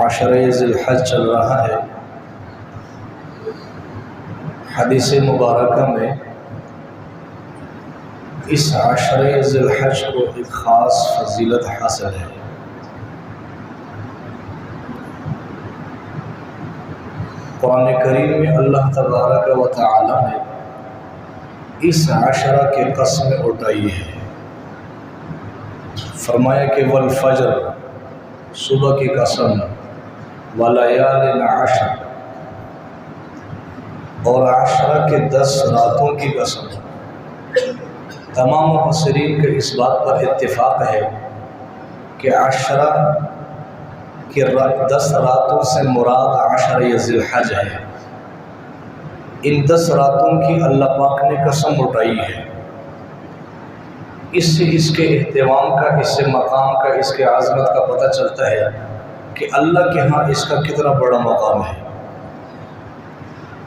عشرہ ذی الحج چل رہا ہے۔ حدیث مبارکہ میں اس عشرہ ذی الحج کو ایک خاص فضیلت حاصل ہے۔ قرآن کریم میں اللہ تبارک و تعالی نے اس عشرہ کے قسمیں اٹھائی ہے۔ فرمایا کہ والفجر، صبح کی قسم، ولیال عشر، اور عشرہ کے 10 راتوں کی قسم۔ تمام مفسرین کے اس بات پر اتفاق ہے کہ عشرہ کی 10 راتوں سے مراد عشرہ ذی الحج ہے۔ ان 10 راتوں کی اللہ پاک نے قسم اٹھائی ہے۔ اس سے اس کے اہتمام کا، اس سے مقام کا، اس کے عظمت کا پتہ چلتا ہے کہ اللہ کے ہاں اس کا کتنا بڑا مقام ہے۔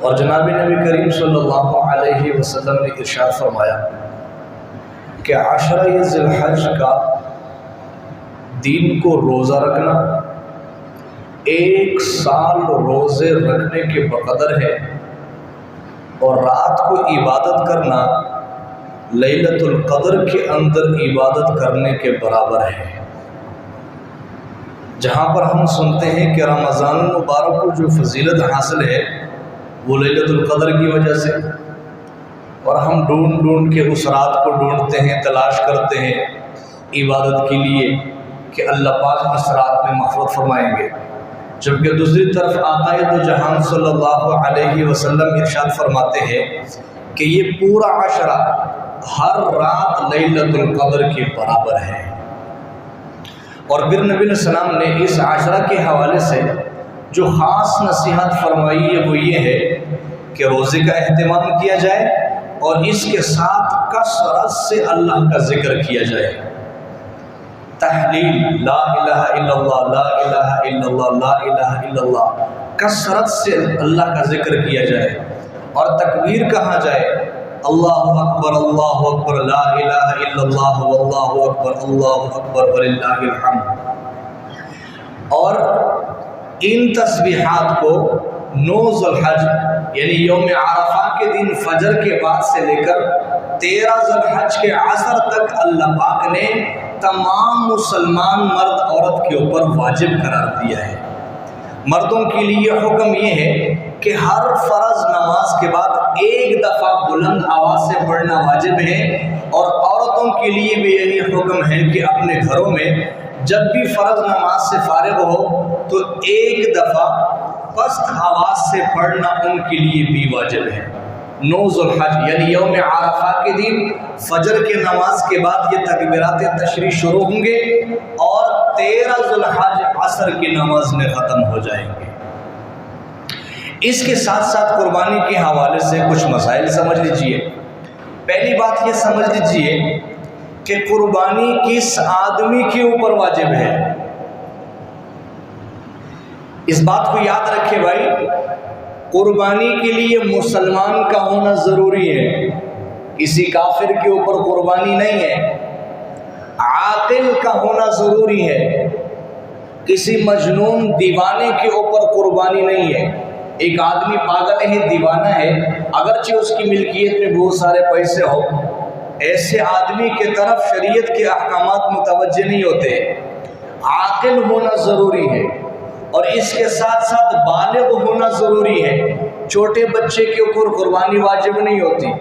اور جناب نبی کریم صلی اللہ علیہ وسلم نے ارشاد فرمایا کہ عشرہ ذی الحج کا دین کو روزہ رکھنا 1 سال روزے رکھنے کے بقدر ہے، اور رات کو عبادت کرنا لیلۃ القدر کے اندر عبادت کرنے کے برابر ہے۔ جہاں پر ہم سنتے ہیں کہ رمضان المبارک کو جو فضیلت حاصل ہے وہ لیلۃ القدر کی وجہ سے، اور ہم ڈھونڈ ڈھونڈ کے اس رات کو ڈھونڈتے ہیں، تلاش کرتے ہیں عبادت کے لیے کہ اللہ پاک اس رات میں مغفرت فرمائیں گے، جبکہ دوسری طرف آقا دو جہان صلی اللہ علیہ وسلم ارشاد فرماتے ہیں کہ یہ پورا عشرہ ہر رات لیلۃ القدر کے برابر ہے۔ اور پھر نبی علیہ السلام نے اس عشرہ کے حوالے سے جو خاص نصیحت فرمائی ہے وہ یہ ہے کہ روزے کا اہتمام کیا جائے، اور اس کے ساتھ کثرت سے اللہ کا ذکر کیا جائے۔ تحلیل لا الہ الا اللہ، لا الہ الا اللہ، لا الہ الا اللہ، کثرت سے اللہ کا ذکر کیا جائے، اور تکبیر کہا جائے، اللہ اکبر لا الہ الا اللہ واللہ اکبر وللہ الحمد۔ اور ان تسبیحات کو 9 ذی الحج یعنی یوم عرفہ کے دن فجر کے بعد سے لے کر 13 ذی الحج کے عصر تک اللہ پاک نے تمام مسلمان مرد عورت کے اوپر واجب قرار دیا ہے۔ مردوں کے لیے حکم یہ ہے کہ ہر فرض نماز کے بعد 1 دفعہ بلند آواز سے پڑھنا واجب ہے، اور عورتوں کے لیے بھی یہی حکم ہے کہ اپنے گھروں میں جب بھی فرض نماز سے فارغ ہو تو 1 دفعہ پست آواز سے پڑھنا ان کے لیے بھی واجب ہے۔ 9 ذی الحج یعنی یوم عرفہ کے دن فجر کے نماز کے بعد یہ تکبیرات تشریق شروع ہوں گے، اور 13 ذی الحج عصر کی نماز میں ختم ہو جائیں گے۔ اس کے ساتھ ساتھ قربانی کے حوالے سے کچھ مسائل سمجھ لیجئے۔ پہلی بات یہ سمجھ لیجئے کہ قربانی کس آدمی کے اوپر واجب ہے۔ اس بات کو یاد رکھے بھائی، قربانی کے لیے مسلمان کا ہونا ضروری ہے، کسی کافر کے اوپر قربانی نہیں ہے۔ عاقل کا ہونا ضروری ہے، کسی مجنون دیوانے کے اوپر قربانی نہیں ہے۔ ایک آدمی پاگل ہے، دیوانہ ہے، اگرچہ اس کی ملکیت میں بہت سارے پیسے ہو، ایسے آدمی کے طرف شریعت کے احکامات متوجہ نہیں ہوتے۔ عاقل ہونا ضروری ہے، اور اس کے ساتھ ساتھ بالغ ہونا ضروری ہے۔ چھوٹے بچے کے اوپر قربانی واجب نہیں ہوتی،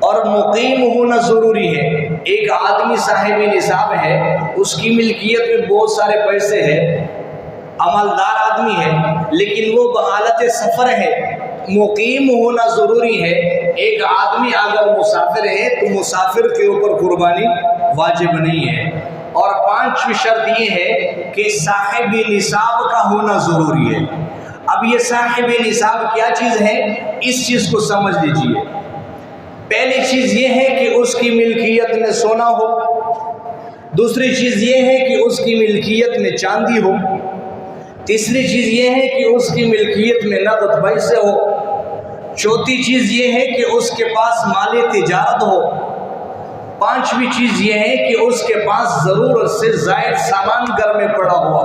اور مقیم ہونا ضروری ہے۔ ایک آدمی صاحب نصاب ہے، اس کی ملکیت میں بہت سارے پیسے ہیں، عملدار آدمی ہے، لیکن وہ بحالت سفر ہے، مقیم ہونا ضروری ہے۔ ایک آدمی اگر مسافر ہے تو مسافر کے اوپر قربانی واجب نہیں ہے۔ اور 5ویں شرط یہ ہے کہ صاحب نصاب کا ہونا ضروری ہے۔ اب یہ صاحب نصاب کیا چیز ہے، اس چیز کو سمجھ لیجئے۔ پہلی چیز یہ ہے کہ اس کی ملکیت میں سونا ہو، دوسری چیز یہ ہے کہ اس کی ملکیت میں چاندی ہو، تیسری چیز یہ ہے کہ اس کی ملکیت میں نقد پیسے ہو، چوتھی چیز یہ ہے کہ اس کے پاس مال تجارت ہو، 5ویں چیز یہ ہے کہ اس کے پاس ضرورت سے زائد سامان گھر میں پڑا ہوا۔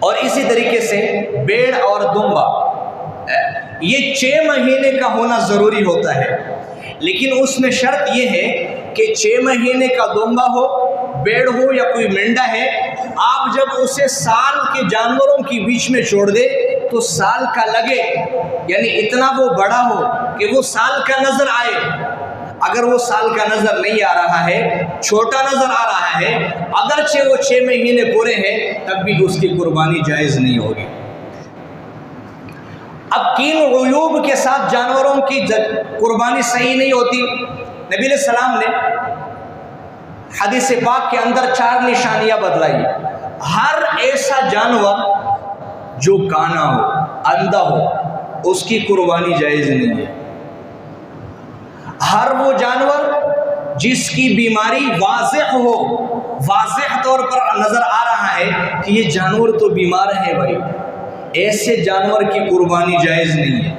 اور اسی طریقے سے بیڑ اور دمبا یہ 6 مہینے کا ہونا ضروری ہوتا ہے، لیکن اس میں شرط یہ ہے کہ 6 مہینے کا دمبا ہو، بیڑ ہو یا کوئی مینڈا ہے، آپ جب اسے سال کے جانوروں کے بیچ میں چھوڑ دے تو سال کا لگے، یعنی اتنا وہ بڑا ہو کہ وہ سال کا نظر آئے۔ اگر وہ سال کا نظر نہیں آ رہا ہے، چھوٹا نظر آ رہا ہے، اگرچہ وہ 6 مہینے پورے ہیں، تب بھی اس کی قربانی جائز نہیں ہوگی۔ اب 3 عیوب کے ساتھ جانوروں کی قربانی صحیح نہیں ہوتی۔ نبی علیہ السلام نے حدیث پاک کے اندر 4 نشانیاں بتلائی۔ ہر ایسا جانور جو کانا ہو، اندھا ہو، اس کی قربانی جائز نہیں ہے۔ ہر وہ جانور جس کی بیماری واضح ہو، واضح طور پر نظر آ رہا ہے کہ یہ جانور تو بیمار ہے بھائی، ایسے جانور کی قربانی جائز نہیں ہے۔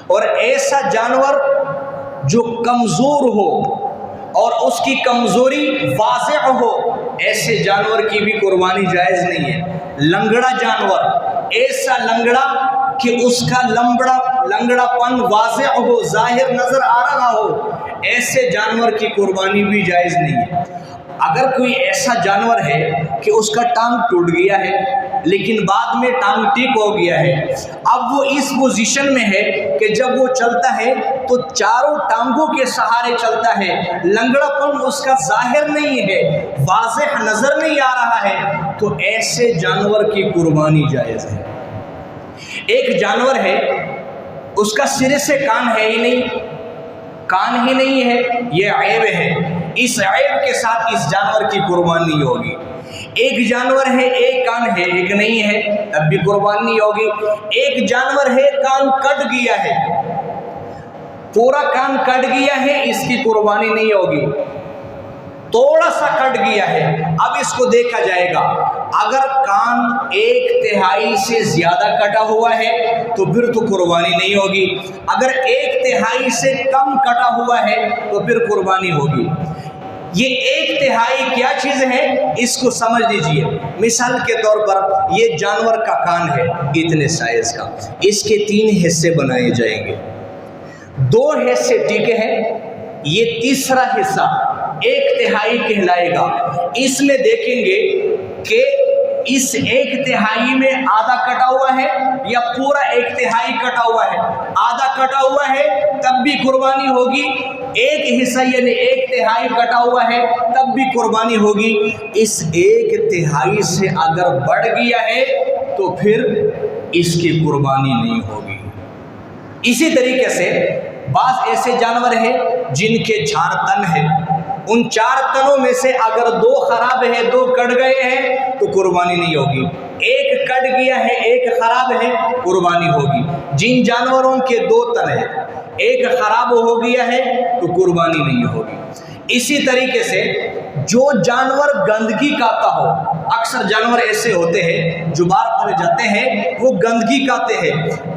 اور ایسا جانور جو کمزور ہو اور اس کی کمزوری واضح ہو، ایسے جانور کی بھی قربانی جائز نہیں ہے۔ لنگڑا جانور، ایسا لنگڑا کہ اس کا لنگڑا پن واضح ہو، ظاہر نظر آ رہا ہو، ایسے جانور کی قربانی بھی جائز نہیں ہے۔ اگر کوئی ایسا جانور ہے کہ اس کا ٹانگ ٹوٹ گیا ہے لیکن بعد میں ٹانگ ٹھیک ہو گیا ہے، اب وہ اس پوزیشن میں ہے کہ جب وہ چلتا ہے تو چاروں ٹانگوں کے سہارے چلتا ہے، لنگڑا پن اس کا ظاہر نہیں ہے، واضح نظر نہیں آ رہا ہے، تو ایسے جانور کی قربانی جائز ہے۔ ایک جانور ہے، اس کا سرے سے کان ہے ہی نہیں، کان ہی نہیں ہے، یہ عیب ہے، اس عیب کے ساتھ اس جانور کی قربانی نہیں ہوگی۔ ایک جانور ہے، ایک کان ہے، ایک نہیں ہے، تب بھی قربانی نہیں ہوگی۔ ایک جانور ہے، کان کٹ گیا ہے، پورا کان کٹ گیا ہے، اس کی قربانی نہیں ہوگی۔ تھوڑا سا کٹ گیا ہے، اب اس کو دیکھا جائے گا۔ اگر کان 1/3 سے زیادہ کٹا ہوا ہے تو پھر تو قربانی نہیں ہوگی، اگر 1/3 سے کم کٹا ہوا ہے تو پھر قربانی ہوگی۔ یہ 1/3 کیا چیز ہے اس کو سمجھ لیجئے۔ مثال کے طور پر یہ جانور کا کان ہے اتنے سائز کا، اس کے 3 حصے بنائے جائیں گے، 2 حصے ٹھیک ہے، یہ تیسرا حصہ 1/3 کہلائے گا۔ اس میں دیکھیں گے کہ اس 1/3 میں آدھا کٹا ہوا ہے یا پورا 1/3 کٹا ہوا ہے۔ آدھا کٹا ہوا ہے تب بھی قربانی ہوگی، ایک حصہ یعنی 1/3 کٹا ہوا ہے تب بھی قربانی ہوگی۔ اس 1/3 سے اگر بڑھ گیا ہے تو پھر اس کی قربانی نہیں ہوگی۔ اسی طریقے سے بعض ایسے جانور ہیں جن کے 4 تن ہیں، ان 4 تنوں میں سے اگر 2 خراب ہیں، 2 کٹ گئے ہیں تو قربانی نہیں ہوگی۔ ایک کٹ گیا ہے، ایک خراب ہے، قربانی ہوگی۔ جن جانوروں کے 2 تن ہیں، ایک خراب ہو گیا ہے تو قربانی نہیں ہوگی۔ اسی طریقے سے جو جانور گندگی کھاتا ہو، اکثر جانور ایسے ہوتے ہیں جو باہر پڑے جاتے ہیں، وہ گندگی کھاتے ہیں،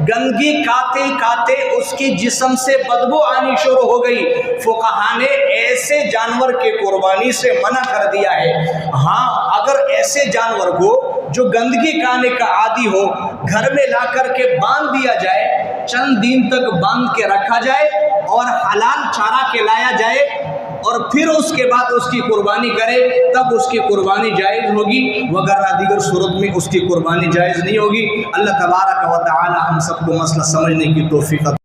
گندگی کھاتے کھاتے اس کی جسم سے بدبو آنی شروع ہو گئی، فقہا نے ایسے جانور کے قربانی سے منع کر دیا ہے۔ ہاں، اگر ایسے جانور کو جو گندگی کھانے کا عادی ہو گھر میں لا کر کے باندھ دیا جائے، چند دن تک باندھ کے رکھا جائے اور حلال چارہ کھلایا جائے اور پھر اس کے بعد اس کی قربانی کرے، تب اس کی قربانی جائز ہوگی، وگرنہ دیگر صورت میں اس کی قربانی جائز نہیں ہوگی۔ اللہ تبارک و تعالی ہم سب کو مسئلہ سمجھنے کی توفیق